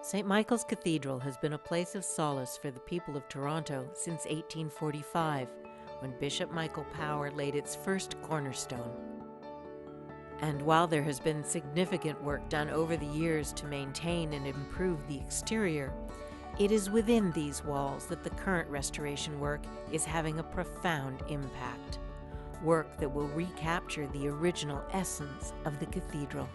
St. Michael's Cathedral has been a place of solace for the people of Toronto since 1845, when Bishop Michael Power laid its first cornerstone. And while there has been significant work done over the years to maintain and improve the exterior, it is within these walls that the current restoration work is having a profound impact. Work that will recapture the original essence of the cathedral.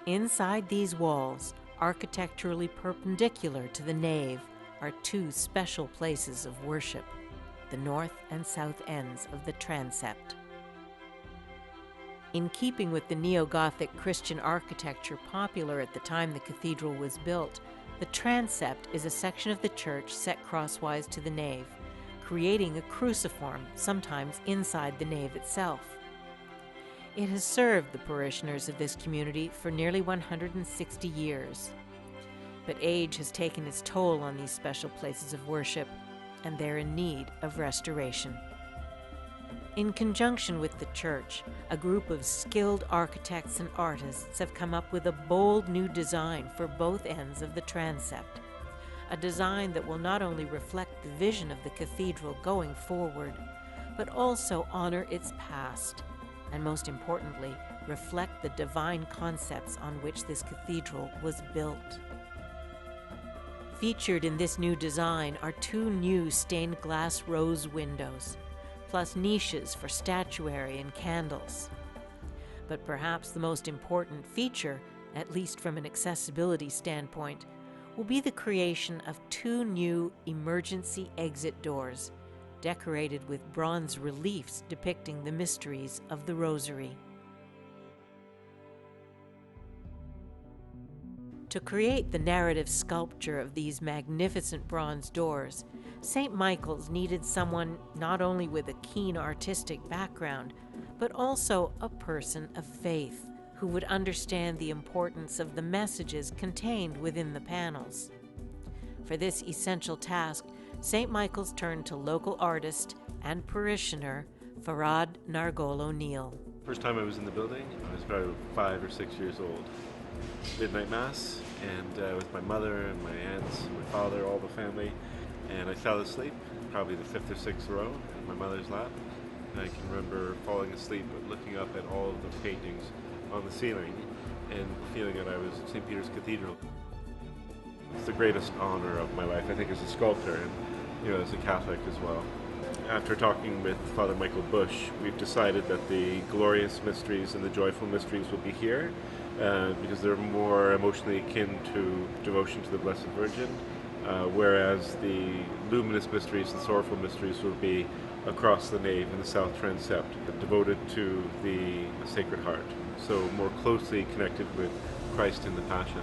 Inside these walls, architecturally perpendicular to the nave, are two special places of worship, the north and south ends of the transept. In keeping with the neo-Gothic Christian architecture popular at the time the cathedral was built, the transept is a section of the church set crosswise to the nave, creating a cruciform, sometimes inside the nave itself. It has served the parishioners of this community for nearly 160 years. But age has taken its toll on these special places of worship, and they're in need of restoration. In conjunction with the church, a group of skilled architects and artists have come up with a bold new design for both ends of the transept. A design that will not only reflect the vision of the cathedral going forward, but also honor its past, and most importantly, reflect the divine concepts on which this cathedral was built. Featured in this new design are two new stained glass rose windows, plus niches for statuary and candles. But perhaps the most important feature, at least from an accessibility standpoint, will be the creation of two new emergency exit doors, decorated with bronze reliefs depicting the mysteries of the Rosary. To create the narrative sculpture of these magnificent bronze doors, St. Michael's needed someone not only with a keen artistic background, but also a person of faith who would understand the importance of the messages contained within the panels. For this essential task, St. Michael's turned to local artist and parishioner Farhad Nargol-O'Neill. First time I was in the building, I was probably 5 or 6 years old. Midnight Mass, and with my mother and my aunts, my father, all the family, and I fell asleep, probably the 5th or 6th row in my mother's lap. And I can remember falling asleep but looking up at all of the paintings on the ceiling and feeling that I was at St. Peter's Cathedral. It's the greatest honor of my life, I think, as a sculptor and as a Catholic as well. After talking with Father Michael Bush, we've decided that the glorious mysteries and the joyful mysteries will be here because they're more emotionally akin to devotion to the Blessed Virgin, whereas the luminous mysteries and sorrowful mysteries will be across the nave in the south transept, devoted to the Sacred Heart, so more closely connected with Christ in the Passion.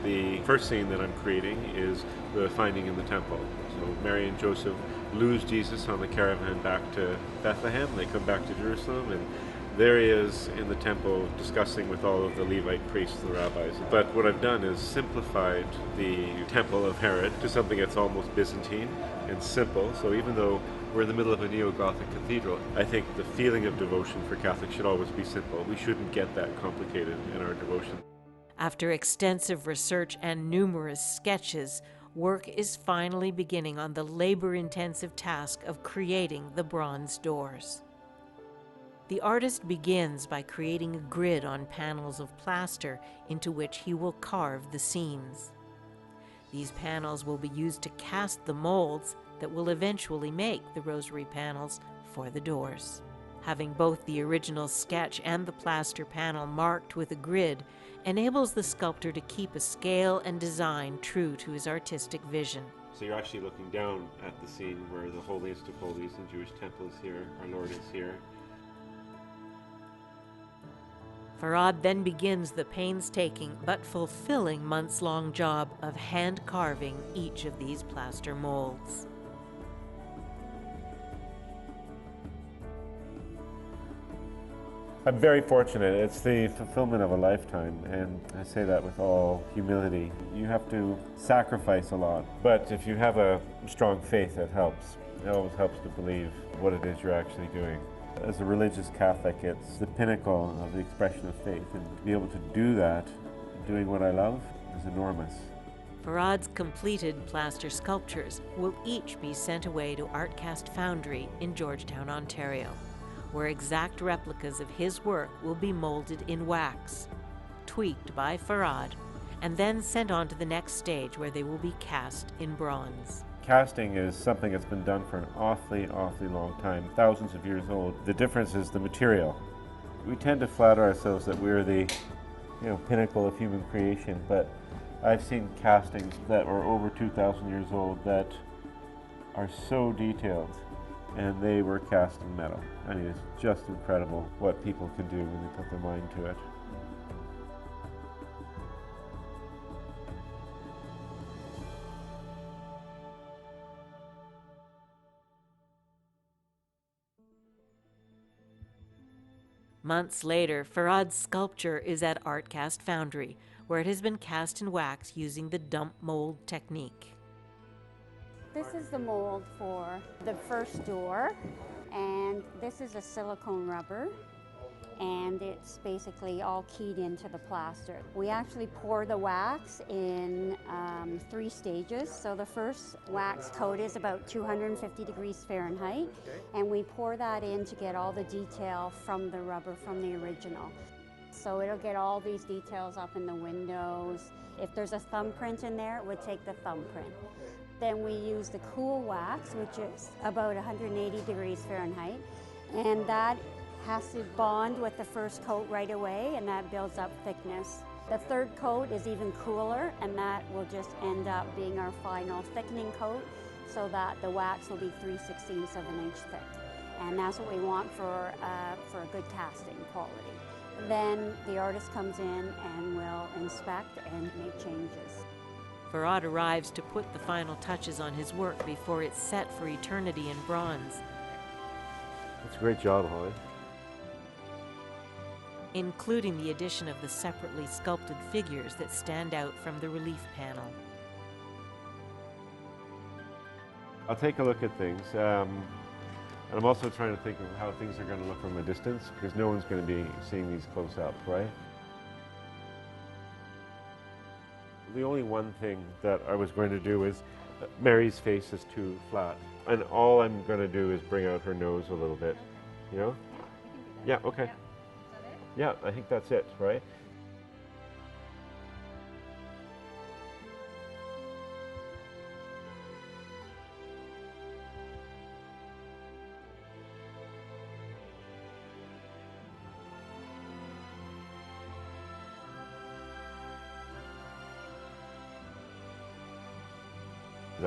The first scene that I'm creating is the finding in the temple. So Mary and Joseph lose Jesus on the caravan back to Bethlehem. They come back to Jerusalem, and there he is in the temple discussing with all of the Levite priests and the rabbis. But what I've done is simplified the temple of Herod to something that's almost Byzantine and simple. So even though we're in the middle of a neo-Gothic cathedral, I think the feeling of devotion for Catholics should always be simple. We shouldn't get that complicated in our devotion. After extensive research and numerous sketches, work is finally beginning on the labor-intensive task of creating the bronze doors. The artist begins by creating a grid on panels of plaster into which he will carve the scenes. These panels will be used to cast the molds that will eventually make the rosary panels for the doors. Having both the original sketch and the plaster panel marked with a grid enables the sculptor to keep a scale and design true to his artistic vision. So you're actually looking down at the scene where the holiest of holies, the Jewish temple, is here, our Lord is here. Farhad then begins the painstaking but fulfilling months-long job of hand carving each of these plaster molds. I'm very fortunate. It's the fulfillment of a lifetime, and I say that with all humility. You have to sacrifice a lot, but if you have a strong faith, it helps. It always helps to believe what it is you're actually doing. As a religious Catholic, it's the pinnacle of the expression of faith, and to be able to do that, doing what I love, is enormous. Farhad's completed plaster sculptures will each be sent away to Artcast Foundry in Georgetown, Ontario, where exact replicas of his work will be molded in wax, tweaked by Farhad, and then sent on to the next stage where they will be cast in bronze. Casting is something that's been done for an awfully long time, thousands of years old. The difference is the material. We tend to flatter ourselves that we're the pinnacle of human creation, but I've seen castings that are over 2,000 years old that are so detailed, and they were cast in metal. I mean, it's just incredible what people can do when they put their mind to it. Months later, Farhad's sculpture is at Artcast Foundry, where it has been cast in wax using the dump mold technique. This is the mold for the first door, and this is a silicone rubber, and it's basically all keyed into the plaster. We actually pour the wax in 3 stages. So the first wax coat is about 250 degrees Fahrenheit, and we pour that in to get all the detail from the rubber from the original. So it'll get all these details up in the windows. If there's a thumbprint in there, it would take the thumbprint. Then we use the cool wax, which is about 180 degrees Fahrenheit, and that has to bond with the first coat right away, and that builds up thickness. The third coat is even cooler, and that will just end up being our final thickening coat, so that the wax will be 3/16 of an inch thick. And that's what we want for a good casting quality. Then the artist comes in and will inspect and make changes. Farhad arrives to put the final touches on his work before it's set for eternity in bronze. It's a great job, Holly. Including the addition of the separately sculpted figures that stand out from the relief panel. I'll take a look at things, and I'm also trying to think of how things are going to look from a distance, because no one's going to be seeing these close up, right? The only one thing that I was going to do is Mary's face is too flat, and all I'm going to do is bring out her nose a little bit, you know? Yeah, okay. Yeah, I think that's it, right?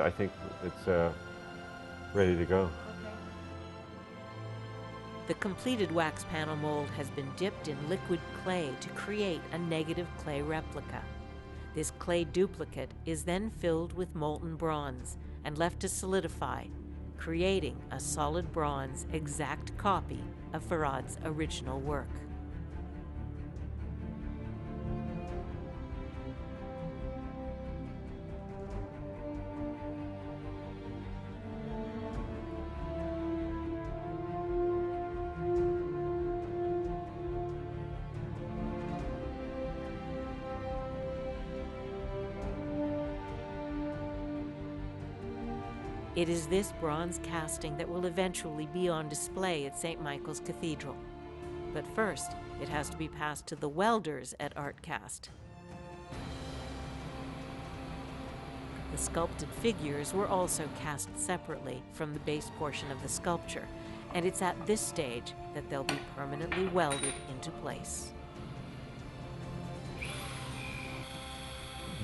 I think it's ready to go. The completed wax panel mold has been dipped in liquid clay to create a negative clay replica. This clay duplicate is then filled with molten bronze and left to solidify, creating a solid bronze exact copy of Farhad's original work. It is this bronze casting that will eventually be on display at St. Michael's Cathedral. But first, it has to be passed to the welders at Artcast. The sculpted figures were also cast separately from the base portion of the sculpture, and it's at this stage that they'll be permanently welded into place.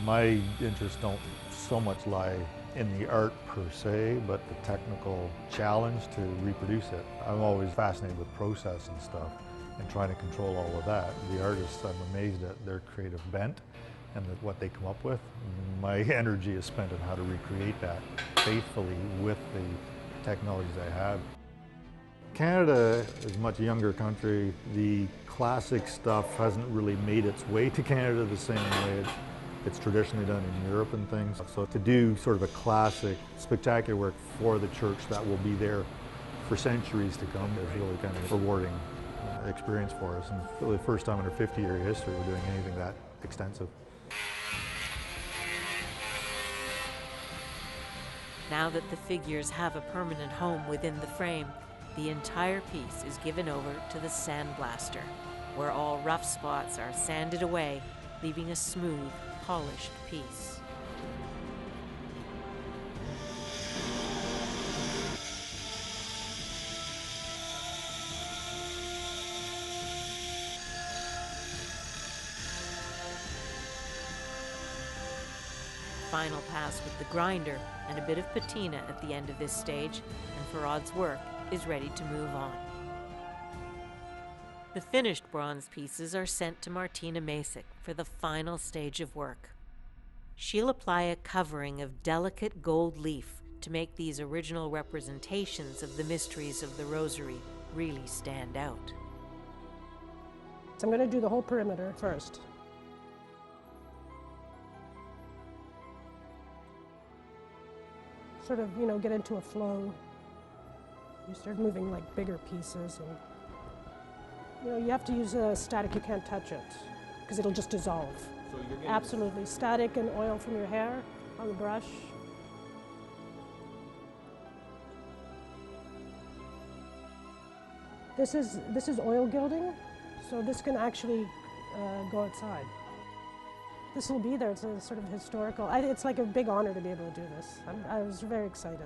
My interests don't so much lie in the art per se, but the technical challenge to reproduce it. I'm always fascinated with process and stuff and trying to control all of that. The artists, I'm amazed at their creative bent and what they come up with. My energy is spent on how to recreate that faithfully with the technologies I have. Canada is a much younger country. The classic stuff hasn't really made its way to Canada the same way it's traditionally done in Europe and things. So to do sort of a classic, spectacular work for the church that will be there for centuries to come is really kind of a rewarding experience for us. And really the first time in our 50-year history we're doing anything that extensive. Now that the figures have a permanent home within the frame, the entire piece is given over to the sandblaster, where all rough spots are sanded away, leaving a smooth, polished piece. Final pass with the grinder and a bit of patina at the end of this stage, and Farhad's work is ready to move on. The finished bronze pieces are sent to Martina Masick for the final stage of work. She'll apply a covering of delicate gold leaf to make these original representations of the mysteries of the Rosary really stand out. So I'm going to do the whole perimeter first. Sort of, get into a flow. You start moving like bigger pieces, and you have to use static. You can't touch it because it'll just dissolve. So you're getting absolutely static and oil from your hair on the brush. This is oil gilding, so this can actually go outside. This will be there. It's a sort of historical. It's like a big honor to be able to do this. I was very excited.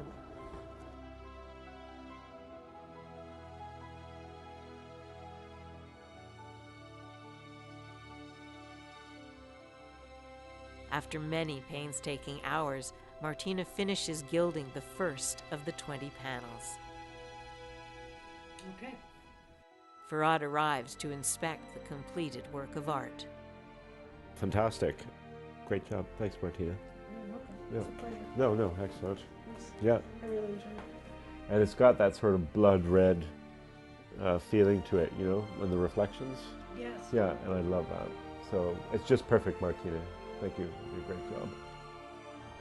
After many painstaking hours, Martina finishes gilding the first of the 20 panels. Okay. Farhad arrives to inspect the completed work of art. Fantastic. Great job. Thanks, Martina. You're welcome. Yeah. It's a pleasure. No, excellent. Thanks. Yeah. I really enjoyed it. And it's got that sort of blood red feeling to it, and the reflections. Yes. Yeah, and I love that. So it's just perfect, Martina. Thank you. You did a great job.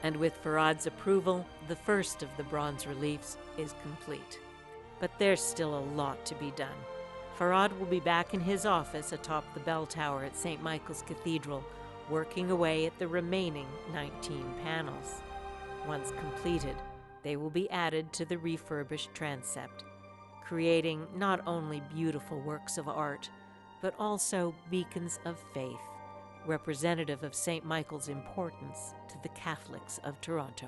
And with Farhad's approval, the first of the bronze reliefs is complete. But there's still a lot to be done. Farhad will be back in his office atop the bell tower at St. Michael's Cathedral, working away at the remaining 19 panels. Once completed, they will be added to the refurbished transept, creating not only beautiful works of art, but also beacons of faith, representative of St. Michael's importance to the Catholics of Toronto.